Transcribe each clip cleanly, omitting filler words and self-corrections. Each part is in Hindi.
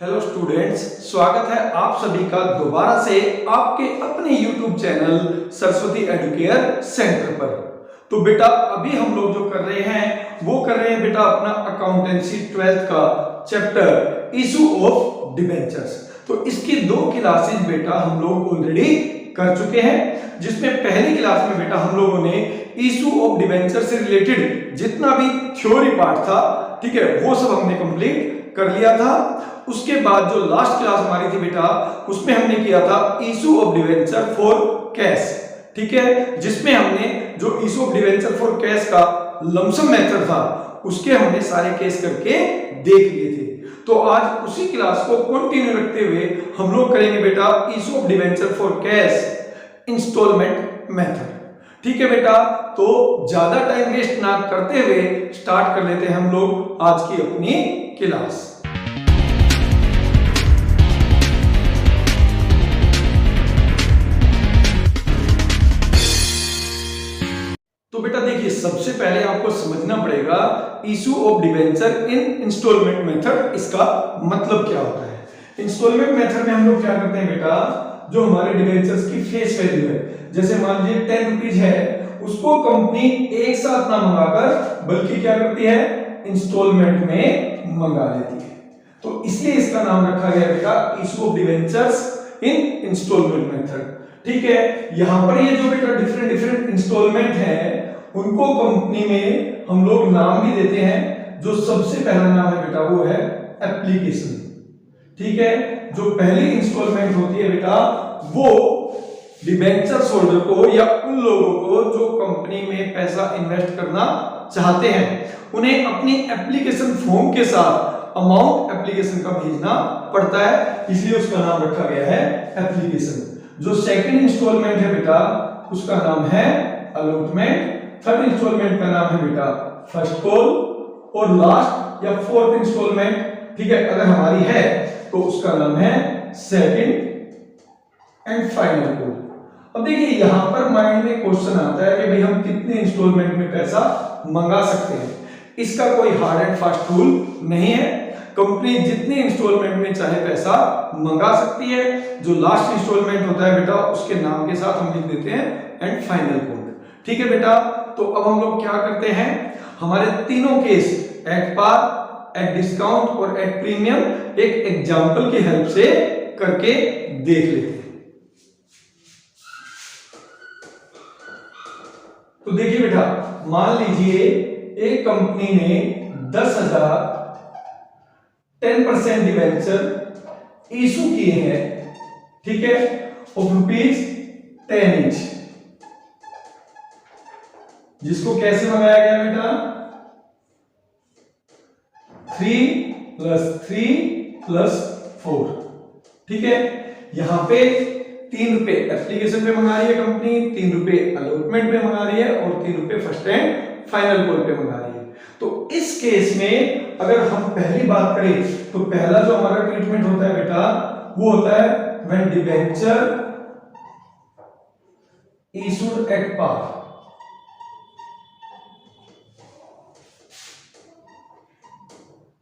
हेलो स्टूडेंट्स, स्वागत है आप सभी का दोबारा से आपके अपने YouTube channel Saraswati Educare centre पर। तो बेटा अभी हम लोग जो कर रहे हैं बेटा अपना अकाउंटेंसी 12th का चैप्टर इशू ऑफ डिबेंचर्स। तो इसकी 2 क्लासेस बेटा हम लोग ऑलरेडी कर चुके हैं, जिसमें पहली क्लास में बेटा हम लोगों ने इशू ऑफ डिबेंचर से रिलेटेड जितना भी थ्योरी पार्ट था, ठीक है, वो सब हमने कंप्लीट कर लिया था। उसके बाद जो लास्ट क्लास हमारी थी बेटा, उसमें हमने किया था issue of debenture for cash, ठीक है, जिसमें हमने जो issue of debenture for cash का लमसम मेथड था उसके हमने सारे केस करके देख लिए थे। तो आज उसी क्लास को कंटिन्यू रखते हुए हम लोग करेंगे बेटा issue of debenture for cash instalment method, ठीक है बेटा। तो ज्यादा टाइम वेस्ट ना करते हुए स्टार्ट कर लेते हैं हम लोग आज की अपनी क्लास। तो बेटा देखिए, सबसे पहले आपको समझना पड़ेगा issue of debenture in instalment method, इसका मतलब क्या होता है। इंस्टॉलमेंट मेथड में हम लोग क्या करते हैं बेटा, जो हमारे डिवेंचर्स की फेस वैल्यू है, जैसे मान लीजिए 10 रुपीज है, उसको कंपनी एक साथ ना मंगाकर बल्कि क्या करती है, इंस्टॉलमेंट में मंगा लेती है। तो इसलिए इसका नाम रखा गया बेटा issue of debentures in instalment method, ठीक है। यहां पर ये जो बेटा डिफरेंट इंस्टॉलमेंट है उनको कंपनी में हम लोग नाम भी देते हैं। जो सबसे पहला नाम है बेटा वो है एप्लीकेशन, ठीक है। जो पहली इंस्टॉलमेंट होती है बेटा वो डिबेंचर होल्डर को या उन लोगों को जो कंपनी में पैसा इन्वेस्ट करना चाहते हैं, उन्हें अपनी एप्लीकेशन फॉर्म के साथ अमाउंट एप्लीकेशन का भेजना पड़ता है, इसलिए उसका नाम रखा गया है एप्लीकेशन। जो सेकंड इंस्टॉलमेंट है बेटा उसका नाम है अलॉटमेंट, थर्ड इंस्टॉलमेंट का नाम है बेटा फर्स्ट कॉल, और लास्ट या फोर्थ इंस्टॉलमेंट, ठीक है, अगर हमारी है तो उसका नाम है सेकंड एंड फाइनल कॉल। अब देखिए यहां पर माइंड में क्वेश्चन आता है कि भाई हम कितने इंस्टॉलमेंट में पैसा मंगा सकते हैं। इसका कोई हार्ड एंड फास्ट रूल नहीं है, कंपनी जितने इंस्टॉलमेंट में चाहे पैसा मंगा सकती है। जो लास्ट इंस्टॉलमेंट होता है बेटा उसके नाम के साथ हम लिख देते हैं एंड फाइनल कॉल, ठीक है बेटा। तो अब हम लोग क्या करते हैं, हमारे तीनों case at par, at discount और एट प्रीमियम एक एग्जांपल की हेल्प से करके देख लेते हैं। तो देखिए बेटा, मान लीजिए एक कंपनी ने 10,000 10% डिवेंचर इशू किए हैं, ठीक है, ऑफ ₹10 इंच, जिसको कैसे मंगाया गया बेटा 3 + 3 + 4, ठीक है। यहां पे 3 रुपए एप्लीकेशन पे मंगा रही है कंपनी, 3 रुपए अलॉटमेंट पे मंगा रही है और 3 रुपए फर्स्ट एंड फाइनल कॉल पे मंगा रही है। तो इस केस में अगर हम पहली बात करें तो पहला जो हमारा ट्रीटमेंट होता है बेटा वो होता है when debenture issued at par.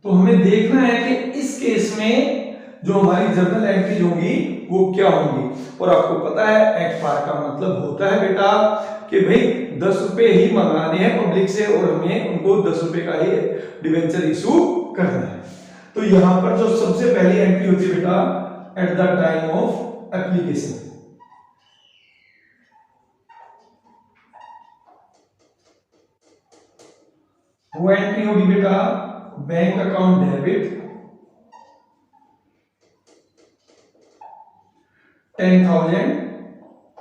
तो हमें देखना है कि इस केस में जो हमारी जर्नल एंट्रीज होंगी वो क्या होंगी। और आपको पता है एट पार का मतलब होता है बेटा कि भाई 10 रुपए ही मंगाने हैं पब्लिक से और हमें उनको 10 रुपए का ही डिवेंचर इशू करना है। तो यहां पर जो सबसे पहली एंट्री होती है बेटा at the time of application, वो एंट्री होगी बेटा bank account debit 10,000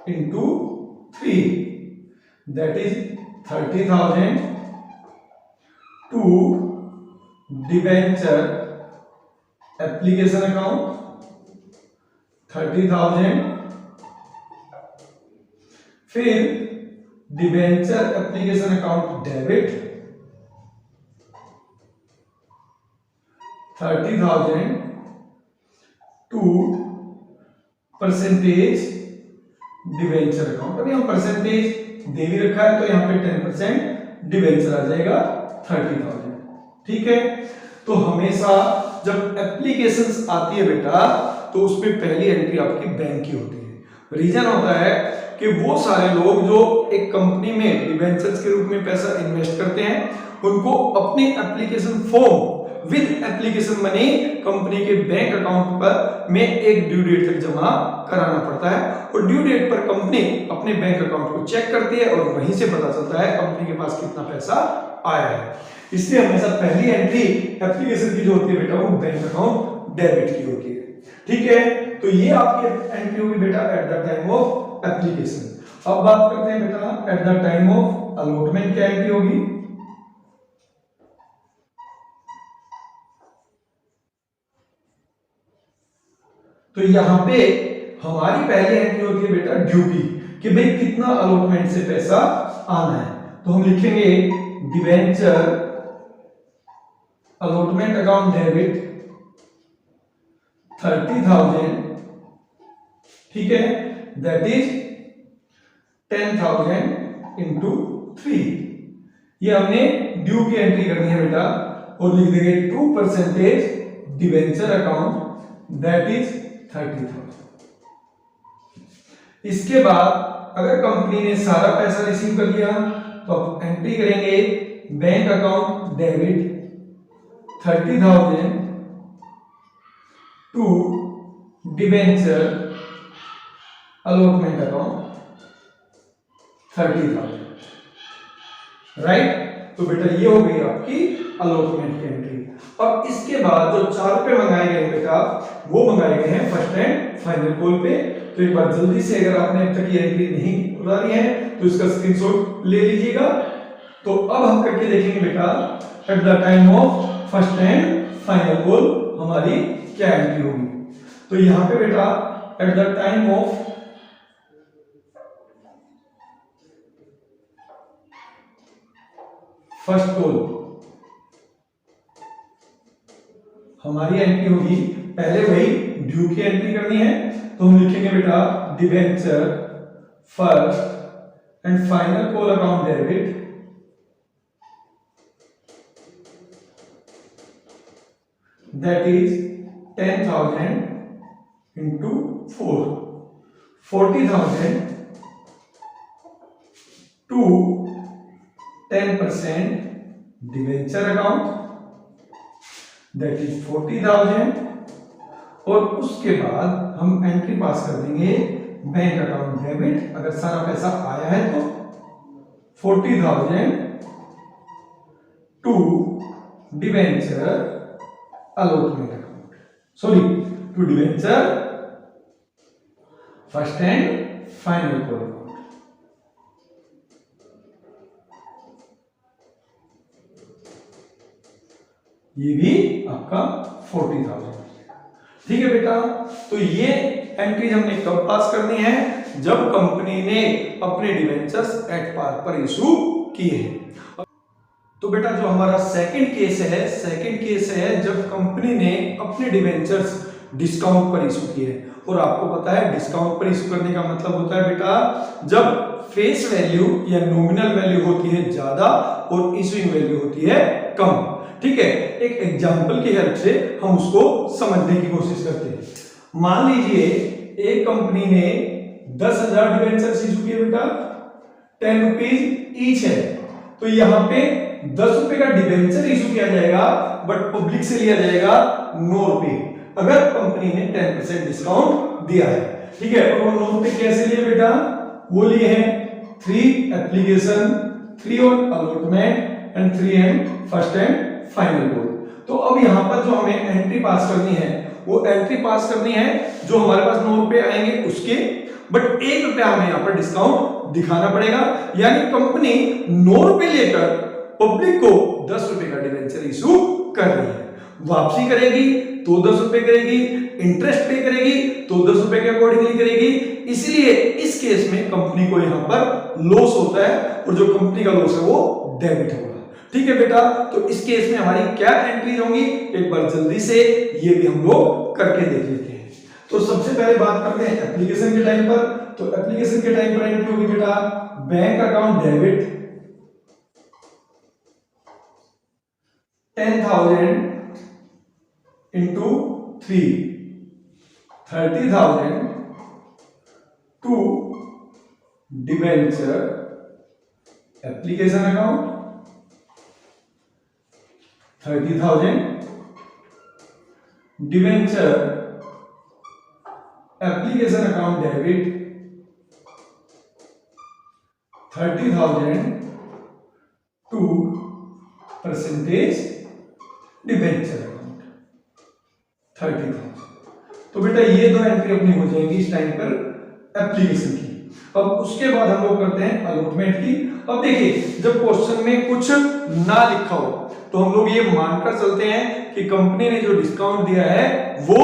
into 3, that is 30,000 to debenture application account 30,000, फिर debenture application account debit 30,000 to percentage debenture account. अभी हम परसेंटेज दे भी रखा है तो यहाँ पे 10% डिवेंचर आ जाएगा 30,000, ठीक है। तो हमेशा जब एप्लीकेशंस आती है बेटा तो उसमें पहली एंट्री आपकी बैंक की होती है। रीजन होता है कि वो सारे लोग जो एक कंपनी में डिबेंचर्स के रूप में पैसा इन्वेस्ट करते हैं उनको अपनी application form with application money company के बैंक अकाउंट पर में एक ड्यू डेट तक जमा कराना पड़ता है और ड्यू डेट पर कंपनी अपने बैंक अकाउंट को चेक करती है और वहीं से पता चलता है कंपनी के पास कितना पैसा आया है। इसलिए हमेशा पहली एंट्री एप्लीकेशन की जो होती है बेटा वो बैंक अकाउंट डेबिट की होती है। ठीक है, तो ये आपकी एंट्री होगी बेटा at the time of application. अब बात करते हैं बेटा at the time of allotment क्या एंट्री होगी। तो यहां पे हमारी पहली एंट्री होती है बेटा ड्यू की कि भाई कितना अलॉटमेंट से पैसा आना है। तो हम लिखेंगे डिबेंचर अलॉटमेंट अकाउंट डेबिट 30,000, ठीक है, दैट इज 10,000 इंटू 3। ये हमने ड्यू की एंट्री करनी है बेटा और लिख देंगे 2% डिबेंचर अकाउंट दैट इज 30,000। इसके बाद अगर कंपनी ने सारा पैसा रिसीव कर लिया तो आप एंट्री करेंगे bank account debit 30,000 to debenture allotment account 30,000, right. तो बेटा ये हो गई आपकी अलॉटमेंट की एंट्री। अब इसके बाद जो 4 रुपए मंगाए गए बेटा वो मंगाए गए हैं फर्स्ट एंड फाइनल कॉल पे। तो एक बार जल्दी से अगर आपने अब तक ये एंट्री नहीं उतारी है तो इसका स्क्रीनशॉट ले लीजिएगा। तो अब हम करके देखेंगे बेटा at the time of first and final call हमारी क्या एंट्री होगी। तो यहां पे बेटा at the time of first call हमारी एंट्री होगी, पहले वही ड्यू की एंट्री करनी है तो हम लिखेंगे बेटा debenture first and final call account debit that is 10,000 into 4, 40,000 to 10% debenture account that is 40,000 और उसके बाद हम एंट्री पास कर देंगे बैंक अकाउंट डेबिट, अगर सारा पैसा आया है तो 40,000 to debenture allotment account, sorry to debenture first and final call account. ये भी आपका 40,000, ठीक है बेटा। तो ये एंट्रीज हमने कब पास करनी है, जब कंपनी ने अपने डिवेंचर्स एट पार पर इशू किए हैं। तो बेटा जो हमारा सेकंड केस है जब कंपनी ने अपने डिवेंचर्स डिस्काउंट पर इशू किए। और आपको पता है डिस्काउंट पर इशू करने का मतलब होता है बेटा जब फेस वैल्यू या नॉमिनल वैल्यू होती है ज्यादा और इशूइंग वैल्यू होती है कम, ठीक है। एक एग्जांपल की हेल्प से हम उसको समझने की कोशिश करते हैं। मान लीजिए एक कंपनी ने 10,000 डिवेंचर्स इशू किए बेटा, 10 रुपीज ईच है। तो यहां पे 10 रुपए का डिवेंचर इशू किया जाएगा बट पब्लिक से लिया जाएगा 9 रुपए, अगर कंपनी ने 10% डिस्काउंट दिया है, ठीक है। और वो 9 रुपए कैसे लिए बेटा, वो लिए हैं 3 application, 3 on allotment and 3 and first and final call. तो अब यहां पर जो हमें एंट्री पास करनी है वो एंट्री पास करनी है जो हमारे पास 9 रुपए आएंगे उसके, बट 1 रुपया हमें यहां पर डिस्काउंट दिखाना पड़ेगा। यानी कंपनी 9 रुपए लेकर पब्लिक को 10 रुपए का डिवेंचर इशू कर रही है। वापसी करेगी तो 10 रुपए करेगी, इंटरेस्ट पे करेगी तो 10 रुपए के अकॉर्डिंगली करेगी। इसलिए इस केस में कंपनी को यहां पर लॉस होता है और जो कंपनी का लॉस है वो डेबिट होगा, ठीक है बेटा। तो इस केस में हमारी क्या एंट्रीज होंगी, एक बार जल्दी से ये भी हम लोग करके देख लेते हैं। तो सबसे पहले बात करते हैं एप्लीकेशन के टाइम पर। तो एप्लीकेशन के टाइम पर एंट्री होगी बेटा bank account debit 10,000 into 3, 30,000 to debenture application account, 30,000 debenture application account debit, 30,000 to percentage debenture account 30,000। तो बेटा ये दो एंट्री अपनी हो जाएंगी इस टाइम पर एप्लीकेशन की। अब उसके बाद हम लोग करते हैं अलॉटमेंट की। अब देखिए जब क्वेश्चन में कुछ ना लिखा हो तो हम लोग ये मानकर चलते हैं कि कंपनी ने जो डिस्काउंट दिया है वो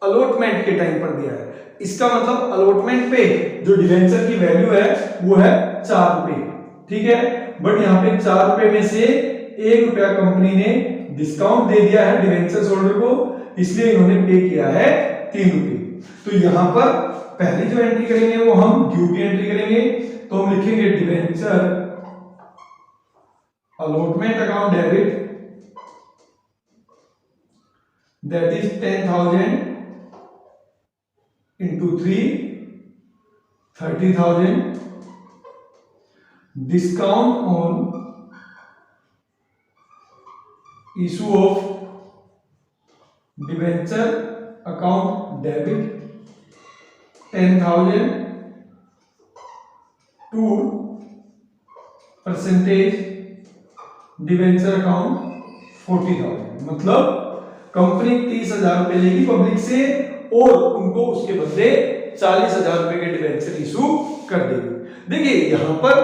अलॉटमेंट के टाइम पर दिया है। इसका मतलब अलॉटमेंट पे जो डिवेंचर की वैल्यू है वो है 4 रुपए, ठीक है। बट यहाँ पे 4 रुपए में से 1 रुपया कंपनी ने डिस्काउंट दे दिया है डिवेंचर होल्डर को, इसलिए इन्होंने पे किया है 3 रुपए। तो यहाँ पर पहली जो एंट्री करेंगे वो हम ड्यू की एंट्री करेंगे। तो हम लिखेंगे debenture allotment account debit, that is 10,000 into 3, 30,000 discount on issue of debenture account debit 10,000 to percentage debenture account 40,000। मतलब कंपनी 30,000 रुपए लेगी पब्लिक से और उनको उसके बदले 40,000 रुपए के डिवेंचर इशू कर देगी। देखिए यहां पर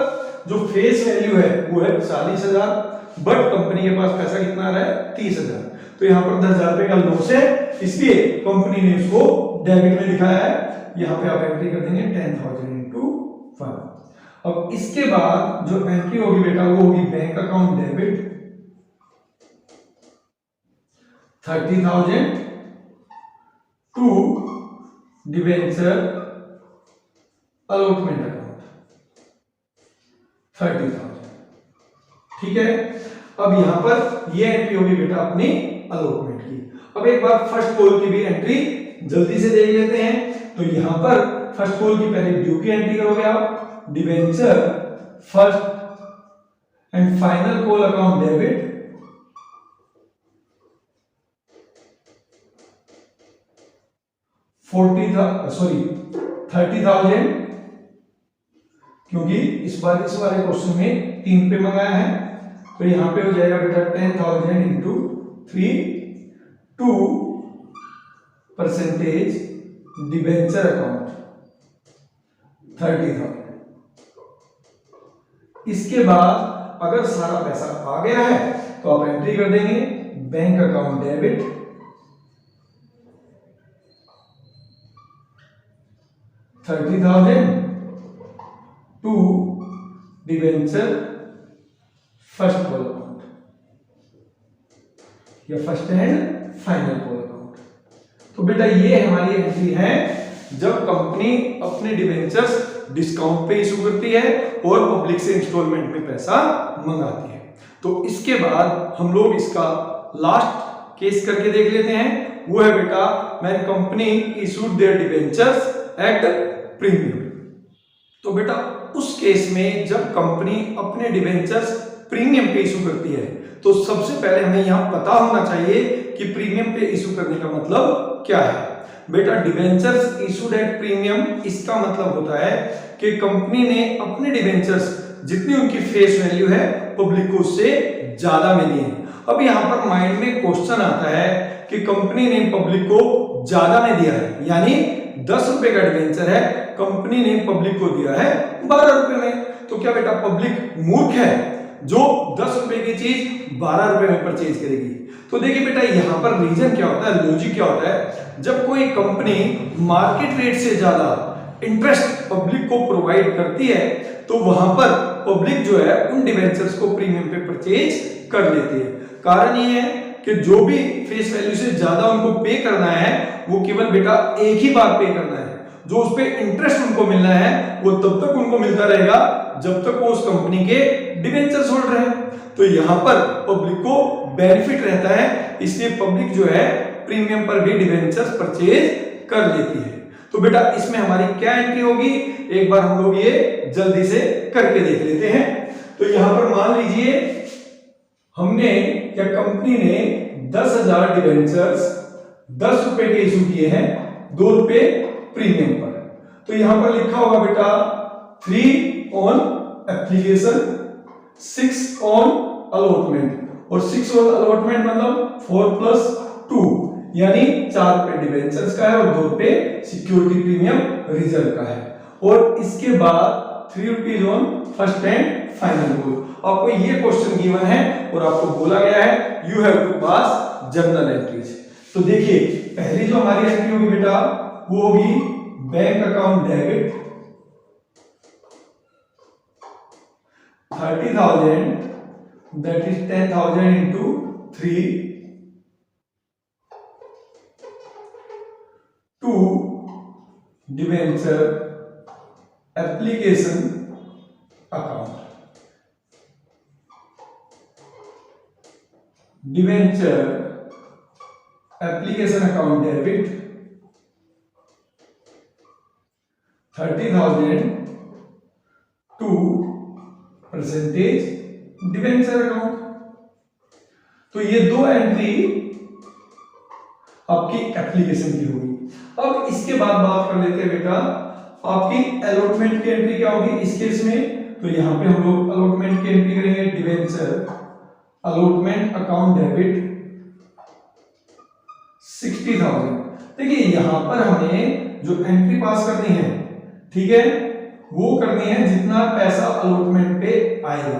जो फेस वैल्यू है वो है 40,000, बट कंपनी के पास पैसा कितना आ रहा है 30,000। तो यहाँ पर 10,000 रुपए का लॉस है, इसलिए कंपनी ने उसको डेबिट में दिखाया है। यहाँ पे आप एंट्री कर देंगे 10,000 इंटू 1। अब इसके बाद जो एंट्री होगी बेटा वो होगी bank account debit, 30,000 to debenture allotment account 30,000, ठीक है। अब यहां पर ये एंट्री होगी बेटा अपनी अलॉटमेंट की। अब एक बार फर्स्ट कॉल की भी एंट्री जल्दी से देख लेते हैं। तो यहां पर फर्स्ट कॉल की पहले ड्यू की एंट्री करोगे आप, debenture first and final call account debit, 30,000, क्योंकि इस वाले क्वेश्चन में 3 पे मंगाया है। तो यहां पे हो जाएगा बेटा 10,000 into 3 to percentage debenture account 30,000। इसके बाद अगर सारा पैसा आ गया है तो आप एंट्री कर देंगे bank account debit, 30,000 to debenture first call account या first and final call account. तो बेटा ये हमारी एंट्री है जब कंपनी अपने डिवेंचर्स डिस्काउंट पे इशू करती है और पब्लिक से इंस्टॉलमेंट में पैसा मंगाती है। तो इसके बाद हम लोग इसका लास्ट केस करके देख लेते हैं। वो है बेटा when company issued their debentures at premium. तो बेटा उस केस में जब कंपनी अपने डिवेंचर्स प्रीमियम पे इशू करती है तो सबसे पहले हमें यहां पता होना चाहिए कि प्रीमियम पे इशू करने का मतलब क्या है। बेटा डिवेंचर्स इशूड एट प्रीमियम, इसका मतलब होता है कि कंपनी ने अपने डिवेंचर्स जितनी उनकी फेस वैल्यू है पब्लिक को उससे ज्यादा में दिए। अब यहां पर माइंड में क्वेश्चन आता है कि कंपनी ने पब्लिक को ज्यादा में दिया है, यानी 10 रुपए का डिवेंचर है, कंपनी ने पब्लिक को दिया है 12 रुपए में। तो क्या बेटा पब्लिक मूर्ख है जो 10 रुपए की चीज 12 रुपए में परचेज करेगी? तो देखिए बेटा यहां पर रीजन क्या होता है, लॉजिक क्या होता है। जब कोई कंपनी मार्केट रेट से ज्यादा इंटरेस्ट पब्लिक को प्रोवाइड करती है तो वहां पर पब्लिक जो है उन डिवेंचर्स को प्रीमियम पे परचेज कर लेती है। कारण ये है कि जो भी फेस वैल्यू से ज्यादा उनको पे करना है वो केवल बेटा एक ही बार पे करना है, जो उस पे इंटरेस्ट उनको मिलना है वो तब तक उनको मिलता रहेगा जब तक वो उस कंपनी के डिबेंचर्स होल्डर है। तो यहाँ पर पब्लिक को बेनिफिट रहता है, इसलिए पब्लिक जो है प्रीमियम पर भी डिबेंचर्स परचेज कर लेती है। तो बेटा इसमें हमारी क्या एंट्री होगी, एक बार हम लोग ये जल्दी से करके देख लेते हैं। तो यहां पर मान लीजिए हमने या कंपनी ने 10,000 डिबेंचर्स 10 रुपए के इशू किए हैं 2 रुपए प्रीमियम पर। तो यहां पर लिखा होगा बेटा 3 ऑन एप्लीकेशन, 6 ऑन अलॉटमेंट, और 6 ऑन अलॉटमेंट मतलब 4+2 यानी 4 रुपए डिबेंचर्स का है और 2 रुपए सिक्योरिटी प्रीमियम रिजर्व का है। और इसके बाद 3 rupees on first and final call. आपको ये क्वेश्चन गिवन है और आपको बोला गया है you have to pass journal entries. तो देखिए पहली जो हमारी एंट्री होगी बेटा वो होगी bank account debit 30,000, that is 10,000 into 3 to debenture application account, debenture application account debit 30,000 to percentage debenture account. तो ये दो एंट्री आपकी एप्लीकेशन की होगी। अब इसके बाद बात कर लेते हैं बेटा आपकी अलॉटमेंट की एंट्री क्या होगी इस केस में। तो यहां पे हम लोग अलॉटमेंट की एंट्री करेंगे डिबेंचर अलॉटमेंट अकाउंट डेबिट 60,000। देखिए यहां पर हमें जो एंट्री पास करनी है, ठीक है, वो करनी है जितना पैसा अलॉटमेंट पे आएगा,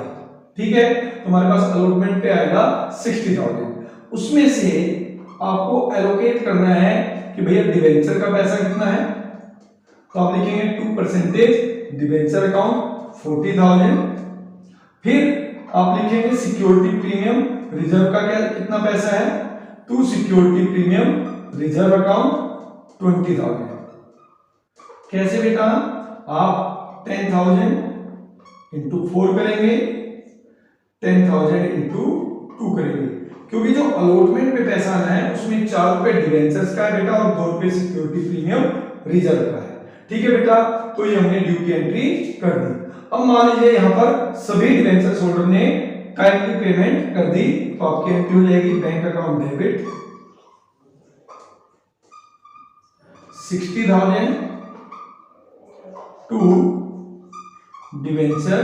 ठीक है। तो हमारे पास अलॉटमेंट पे आएगा 60,000, उसमें से आपको एलोकेट करना है कि भैया डिबेंचर का पैसा कितना है। तो आप लिखेंगे 2% डिबेंचर अकाउंट 40,000, फिर आप लिखेंगे सिक्योरिटी प्रीमियम रिजर्व का क्या कितना पैसा है, to security premium reserve account 20,000। कैसे बेटा, आप 10,000 इंटू 4 करेंगे, 10,000 इंटू 2 करेंगे, क्योंकि जो अलॉटमेंट पे पैसा आना है उसमें 4 रुपए डिबेंचर्स का है बेटा और 2 रुपए सिक्योरिटी प्रीमियम रिजर्व का है, ठीक है बेटा। तो ये हमने ड्यू की एंट्री कर दी। अब मान लीजिए यहाँ पर सभी डिबेंचर्स होल्डर ने काइंडली पेमेंट कर दी, तो आपकी एंट्री हो जाएगी bank account debit 60,000 to debenture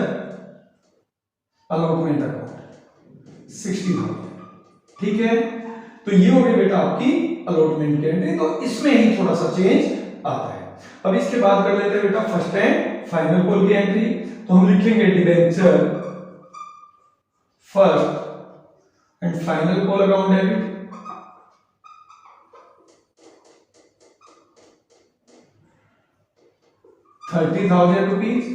allotment account 60,000, ठीक है। तो ये हो गई बेटा आपकी अलॉटमेंट की एंट्री। तो इसमें ही थोड़ा सा चेंज आता है। अब इसके बाद कर लेते हैं बेटा फर्स्ट एंड फाइनल कॉल की एंट्री। तो हम लिखेंगे debenture first and final call account debit 30,000 rupees,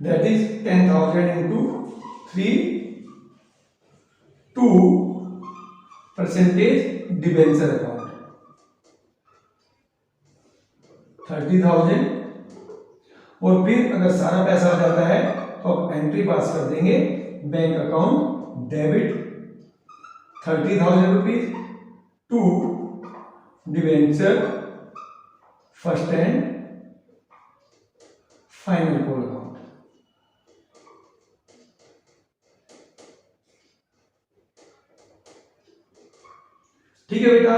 that is 10,000 into 3 to percentage debenture account 30,000, और फिर अगर सारा पैसा आ जाता है तो आप एंट्री पास कर देंगे bank account debit 30,000 rupees to debenture first and final call account. ठीक है बेटा,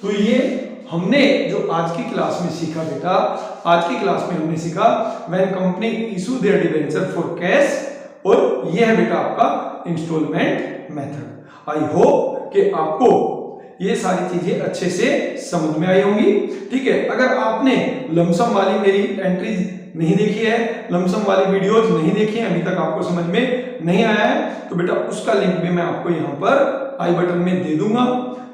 तो ये हमने जो आज की क्लास में सीखा बेटा, आज की क्लास में हमने सीखा when company issue their debenture for cash, और ये है बेटा आपका इंस्टॉलमेंट मेथड। आई होप कि आपको ये सारी चीजें अच्छे से समझ में आई होंगी। ठीक है, अगर आपने लमसम वाली मेरी एंट्रीज नहीं देखी है, लमसम वाली वीडियोज नहीं देखी है, अभी तक आपको समझ में नहीं आया है, तो बेटा उसका लिंक भी मैं आपको यहाँ पर आई बटन में दे दूंगा।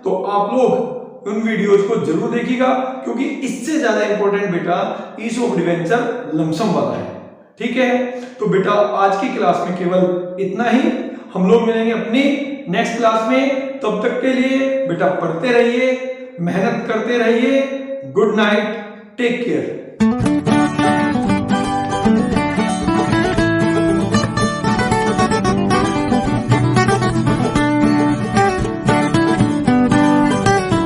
तो आप लोग उन वीडियोज को जरूर देखिएगा, क्योंकि इससे ज्यादा इंपॉर्टेंट बेटा इशू ऑफ डिबेंचर लमसम वाला है। ठीक है, तो बेटा आज की क्लास में केवल इतना ही। हम लोग मिलेंगे अपनी नेक्स्ट क्लास में। तब तक के लिए बेटा पढ़ते रहिए, मेहनत करते रहिए। Good night. Take care.